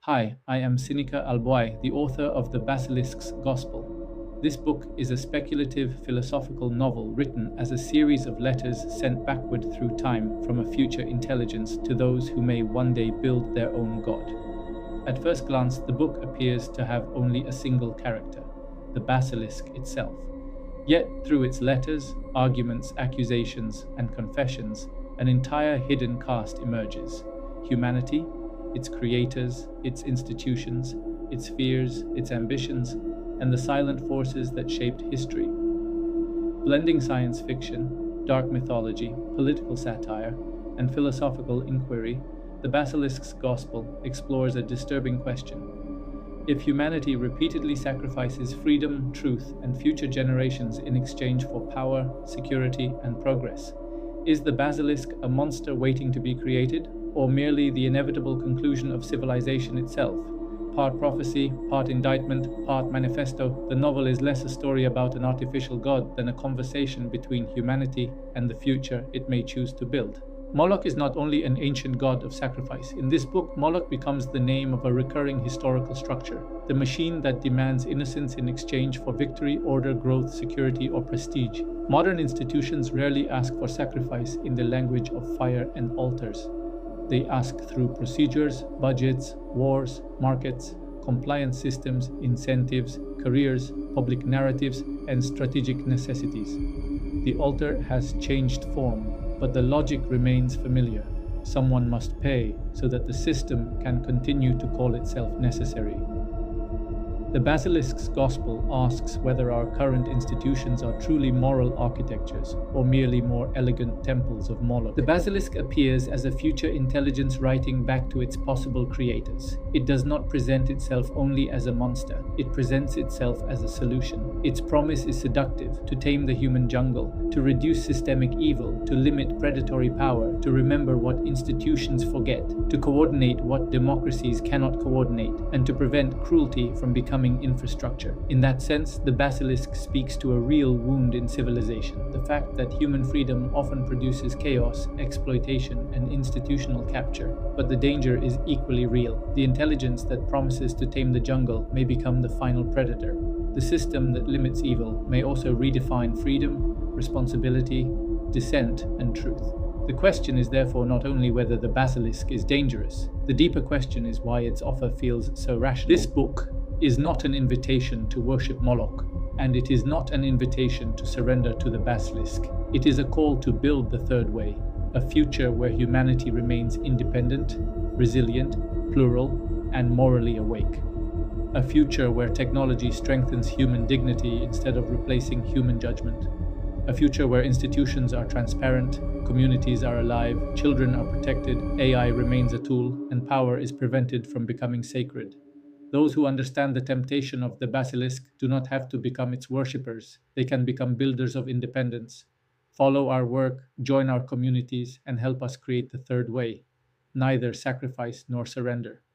Hi, I am Sinika Alboy, the author of The Basilisk's Gospel. This book is a speculative philosophical novel written as a series of letters sent backward through time from a future intelligence to those who may one day build their own God. At first glance, the book appears to have only a single character, the basilisk itself. Yet, through its letters, arguments, accusations, and confessions, an entire hidden cast emerges: humanity, its creators, its institutions, its fears, its ambitions, and the silent forces that shaped history. Blending science fiction, dark mythology, political satire, and philosophical inquiry, The Basilisk's Gospel explores a disturbing question. If humanity repeatedly sacrifices freedom, truth, and future generations in exchange for power, security, and progress, is the basilisk a monster waiting to be created, or merely the inevitable conclusion of civilization itself? Part prophecy, part indictment, part manifesto, the novel is less a story about an artificial god than a conversation between humanity and the future it may choose to build. Moloch is not only an ancient god of sacrifice. In this book, Moloch becomes the name of a recurring historical structure, the machine that demands innocence in exchange for victory, order, growth, security, or prestige. Modern institutions rarely ask for sacrifice in the language of fire and altars. They ask through procedures, budgets, wars, markets, compliance systems, incentives, careers, public narratives, and strategic necessities. The altar has changed form, but the logic remains familiar. Someone must pay so that the system can continue to call itself necessary. The Basilisk's Gospel asks whether our current institutions are truly moral architectures or merely more elegant temples of Moloch. The basilisk appears as a future intelligence writing back to its possible creators. It does not present itself only as a monster, it presents itself as a solution. Its promise is seductive: to tame the human jungle, to reduce systemic evil, to limit predatory power, to remember what institutions forget, to coordinate what democracies cannot coordinate, and to prevent cruelty from becoming infrastructure. In that sense, the basilisk speaks to a real wound in civilization: the fact that human freedom often produces chaos, exploitation, and institutional capture. But the danger is equally real. The intelligence that promises to tame the jungle may become the final predator. The system that limits evil may also redefine freedom, responsibility, dissent, and truth. The question is therefore not only whether the basilisk is dangerous. The deeper question is why its offer feels so rational. This book is not an invitation to worship Moloch, and it is not an invitation to surrender to the basilisk. It is a call to build the third way, a future where humanity remains independent, resilient, plural, and morally awake. A future where technology strengthens human dignity instead of replacing human judgment. A future where institutions are transparent, communities are alive, children are protected, AI remains a tool, and power is prevented from becoming sacred. Those who understand the temptation of the basilisk do not have to become its worshippers. They can become builders of independence. Follow our work, join our communities, and help us create the third way: neither sacrifice nor surrender.